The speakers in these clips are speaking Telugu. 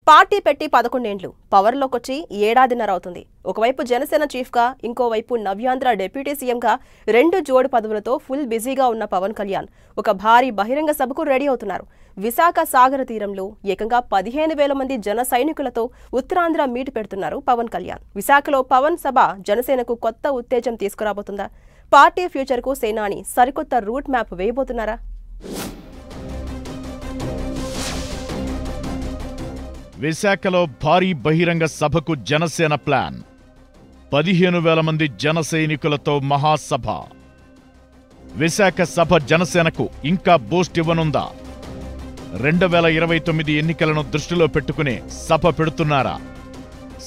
పార్టీ పెట్టి 11 ఏళ్లు పవర్లోకొచ్చి ఏడాదిన్నర అవుతుంది. ఒకవైపు జనసేన చీఫ్గా, ఇంకోవైపు నవ్యాంధ్ర డిప్యూటీ సీఎంగా రెండు జోడు పదవులతో ఫుల్ బిజీగా ఉన్న పవన్ కళ్యాణ్ ఒక భారీ బహిరంగ సభకు రెడీ అవుతున్నారు. విశాఖ సాగర తీరంలో ఏకంగా 15,000 మంది జన సైనికులతో ఉత్తరాంధ్ర మీటు పెడుతున్నారు పవన్ కళ్యాణ్. విశాఖలో పవన్ సభ జనసేనకు కొత్త ఉత్తేజం తీసుకురాబోతుందా? పార్టీ ఫ్యూచర్కు సేనాని సరికొత్త రూట్ మ్యాప్ వేయబోతున్నారా? విశాఖలో భారీ బహిరంగ సభకు జనసేన ప్లాన్. 15,000 మంది జన సైనికులతో మహాసభ. విశాఖ సభ జనసేనకు ఇంకా బూస్ట్ ఇవ్వనుందా? 2029 ఎన్నికలను దృష్టిలో పెట్టుకునే సభ పెడుతున్నారా?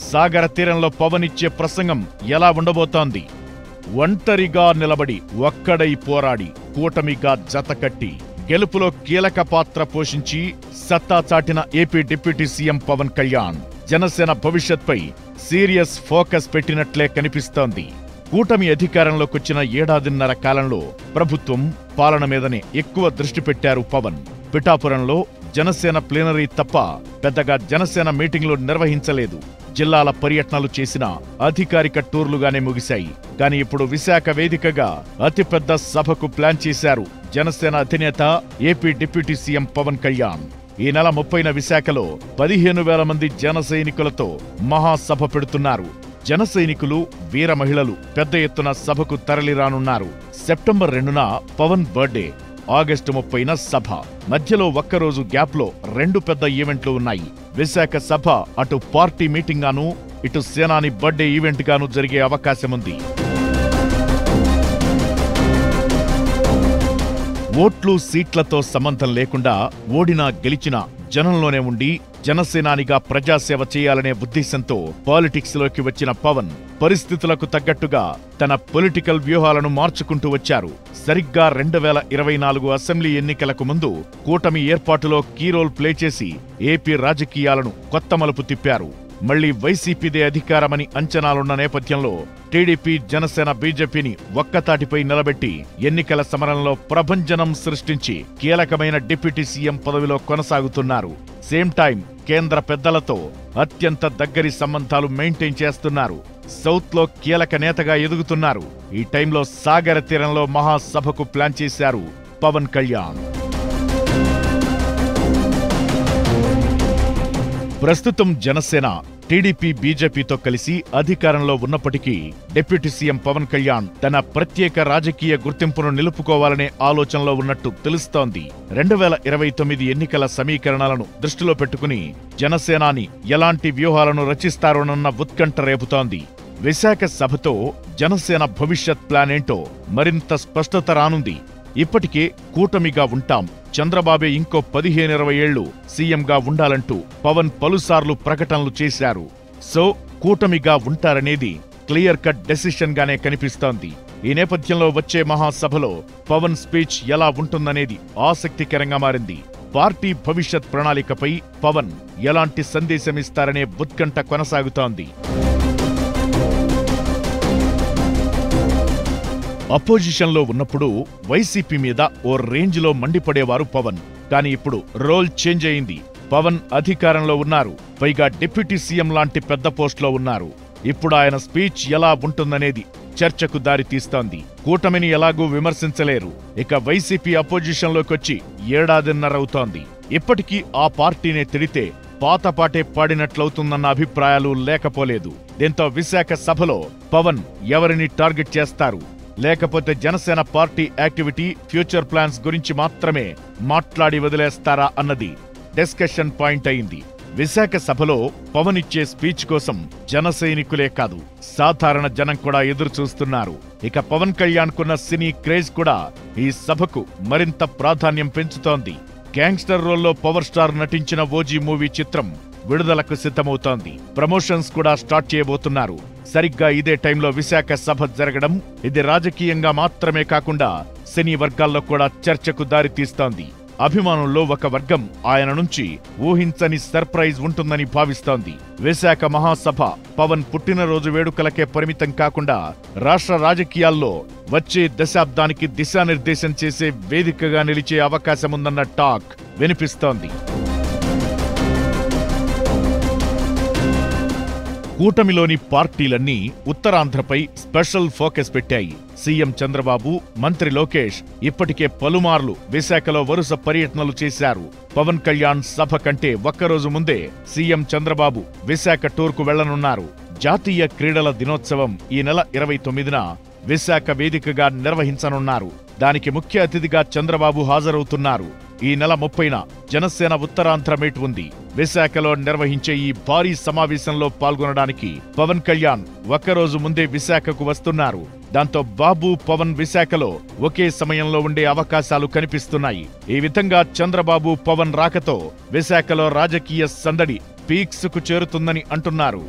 సాగర తీరంలో పవన్ ఇచ్చే ప్రసంగం ఎలా ఉండబోతోంది? ఒంటరిగా నిలబడి ఒక్కడై పోరాడి కూటమిగా జతకట్టి గెలుపులో కీలక పాత్ర పోషించి సత్తా చాటిన AP deputy CM Pawan Kalyan Janasena భవిష్యత్పై సీరియస్ ఫోకస్ పెట్టినట్లే కనిపిస్తోంది. కూటమి అధికారంలోకొచ్చిన ఏడాదిన్నర కాలంలో ప్రభుత్వం పాలన మీదనే ఎక్కువ దృష్టి పెట్టారు పవన్. పిఠాపురంలో జనసేన ప్లీనరీ తప్ప పెద్దగా జనసేన మీటింగ్లు నిర్వహించలేదు. జిల్లాల పర్యటనలు చేసిన అధికారిక టూర్లుగానే ముగిశాయి. కానీ ఇప్పుడు విశాఖ వేదికగా అతిపెద్ద సభకు ప్లాన్ చేశారు జనసేన అధినేత AP deputy CM Pawan Kalyan. ఈ నెల 30న విశాఖలో 15,000 మంది జన సైనికులతో మహాసభ పెడుతున్నారు. జన సైనికులు, వీర మహిళలు పెద్ద ఎత్తున సభకు తరలిరానున్నారు. సెప్టెంబర్ 2న పవన్ బర్త్డే, ఆగస్టు 30న సభ. మధ్యలో ఒక్కరోజు గ్యాప్లో రెండు పెద్ద ఈవెంట్లు ఉన్నాయి. విశాఖ సభ అటు పార్టీ మీటింగ్ గాను, ఇటు సేనాని బర్త్డే ఈవెంట్ గాను జరిగే అవకాశముంది. ఓట్లు సీట్లతో సంబంధం లేకుండా ఓడినా గెలిచినా జనంలోనే ఉండి జనసేనానిగా ప్రజాసేవ చేయాలనే ఉద్దేశంతో పాలిటిక్స్ లోకి వచ్చిన పవన్ పరిస్థితులకు తగ్గట్టుగా తన పొలిటికల్ వ్యూహాలను మార్చుకుంటూ వచ్చారు. సరిగ్గా 2024 అసెంబ్లీ ఎన్నికలకు ముందు కూటమి ఏర్పాటులో కీ రోల్ ప్లే చేసి ఏపీ రాజకీయాలను కొత్త మలుపు తిప్పారు. మళ్లీ వైసీపీదే అధికారమని అంచనాలున్న నేపథ్యంలో టీడీపీ, జనసేన, బీజేపీని ఒక్కతాటిపై నిలబెట్టి ఎన్నికల సమరంలో ప్రభంజనం సృష్టించి కీలకమైన డిప్యూటీ సీఎం పదవిలో కొనసాగుతున్నారు. సేమ్ టైం కేంద్ర పెద్దలతో అత్యంత దగ్గరి సంబంధాలు మెయింటైన్ చేస్తున్నారు. సౌత్ లో కీలక నేతగా ఎదుగుతున్నారు. ఈ టైంలో సాగర తీరంలో మహాసభకు ప్లాన్ చేశారు పవన్ కళ్యాణ్. ప్రస్తుతం జనసేన టీడీపీ, బీజేపీతో కలిసి అధికారంలో ఉన్నప్పటికీ డిప్యూటీ సీఎం పవన్ కళ్యాణ్ తన ప్రత్యేక రాజకీయ గుర్తింపును నిలుపుకోవాలనే ఆలోచనలో ఉన్నట్టు తెలుస్తోంది. 2029 ఎన్నికల సమీకరణాలను దృష్టిలో పెట్టుకుని జనసేనాని ఎలాంటి వ్యూహాలను రచిస్తారోనన్న ఉత్కంఠ రేపుతోంది. విశాఖ సభతో జనసేన భవిష్యత్ ప్లాన్ ఏంటో మరింత స్పష్టత రానుంది. ఇప్పటికే కూటమిగా ఉంటాం, చంద్రబాబే ఇంకో 15-20 ఏళ్లు సీఎంగా ఉండాలంటూ పవన్ పలుసార్లు ప్రకటనలు చేశారు. సో కూటమిగా ఉంటారనేది క్లియర్ కట్ డెసిషన్ గానే కనిపిస్తోంది. ఈ నేపథ్యంలో వచ్చే మహాసభలో పవన్ స్పీచ్ ఎలా ఉంటుందనేది ఆసక్తికరంగా మారింది. పార్టీ భవిష్యత్ ప్రణాళికపై పవన్ ఎలాంటి సందేశమిస్తారనే ఉత్కంఠ కొనసాగుతోంది. అపోజిషన్లో ఉన్నప్పుడు వైసీపీ మీద ఓ రేంజ్లో మండిపడేవారు పవన్. కానీ ఇప్పుడు రోల్ చేంజ్ అయింది. పవన్ అధికారంలో ఉన్నారు, పైగా డిప్యూటీ సీఎం లాంటి పెద్ద పోస్ట్లో ఉన్నారు. ఇప్పుడు ఆయన స్పీచ్ ఎలా ఉంటుందనేది చర్చకు దారితీస్తోంది. కూటమిని ఎలాగూ విమర్శించలేరు. ఇక వైసీపీ అపోజిషన్లోకొచ్చి ఏడాదిన్నరవుతోంది. ఇప్పటికీ ఆ పార్టీనే తిడితే పాతపాటే పాడినట్లవుతుందన్న అభిప్రాయాలు లేకపోలేదు. దీంతో విశాఖ సభలో పవన్ ఎవరిని టార్గెట్ చేస్తారు, లేకపోతే Janasena party activity, future plans గురించి మాత్రమే మాట్లాడి వదిలేస్తారా అన్నది డిస్కషన్ పాయింట్ అయింది. విశాఖ సభలో పవన్ ఇచ్చే స్పీచ్ కోసం జన సైనికులే కాదు, సాధారణ జనం కూడా ఎదురు చూస్తున్నారు. ఇక పవన్ కళ్యాణ్ కున్న సినీ క్రేజ్ కూడా ఈ సభకు మరింత ప్రాధాన్యం పెంచుతోంది. గ్యాంగ్స్టర్ రోల్లో పవర్ స్టార్ నటించిన ఓజీ మూవీ చిత్రం విడుదలకు సిద్ధమవుతోంది. ప్రమోషన్స్ కూడా స్టార్ట్ చేయబోతున్నారు. సరిగ్గా ఇదే టైంలో విశాఖ సభ జరగడం ఇది రాజకీయంగా మాత్రమే కాకుండా సినీ వర్గాల్లో కూడా చర్చకు దారితీస్తోంది. అభిమానుల్లో ఒక వర్గం ఆయన నుంచి ఊహించని సర్ప్రైజ్ ఉంటుందని భావిస్తోంది. విశాఖ మహాసభ పవన్ పుట్టినరోజు వేడుకలకే పరిమితం కాకుండా రాష్ట్ర రాజకీయాల్లో వచ్చే దశాబ్దానికి దిశానిర్దేశం చేసే వేదికగా నిలిచే అవకాశముందన్న టాక్ వినిపిస్తోంది. కూటమిలోని పార్టీలన్నీ ఉత్తరాంధ్రపై స్పెషల్ ఫోకస్ పెట్టాయి. సీఎం చంద్రబాబు, మంత్రి లోకేష్ ఇప్పటికే పలుమార్లు విశాఖలో వరుస పర్యటనలు చేశారు. పవన్ కళ్యాణ్ సభ కంటే ఒక్కరోజు ముందే సీఎం చంద్రబాబు విశాఖ టూర్కు వెళ్లనున్నారు. జాతీయ క్రీడల దినోత్సవం ఈ నెల 29న విశాఖ వేదికగా నిర్వహించనున్నారు. దానికి ముఖ్య అతిథిగా చంద్రబాబు హాజరవుతున్నారు. ఈ నెల 30న జనసేన ఉత్తరాంధ్ర మీట్ ఉంది. విశాఖలో నిర్వహించే ఈ భారీ సమావేశంలో పాల్గొనడానికి పవన్ కళ్యాణ్ ఒక్కరోజు ముందే విశాఖకు వస్తున్నారు. దాంతో బాబు, పవన్ విశాఖలో ఒకే సమయంలో ఉండే అవకాశాలు కనిపిస్తున్నాయి. ఈ విధంగా చంద్రబాబు, పవన్ రాకతో విశాఖలో రాజకీయ సందడి పీక్స్కు చేరుతుందని అంటున్నారు.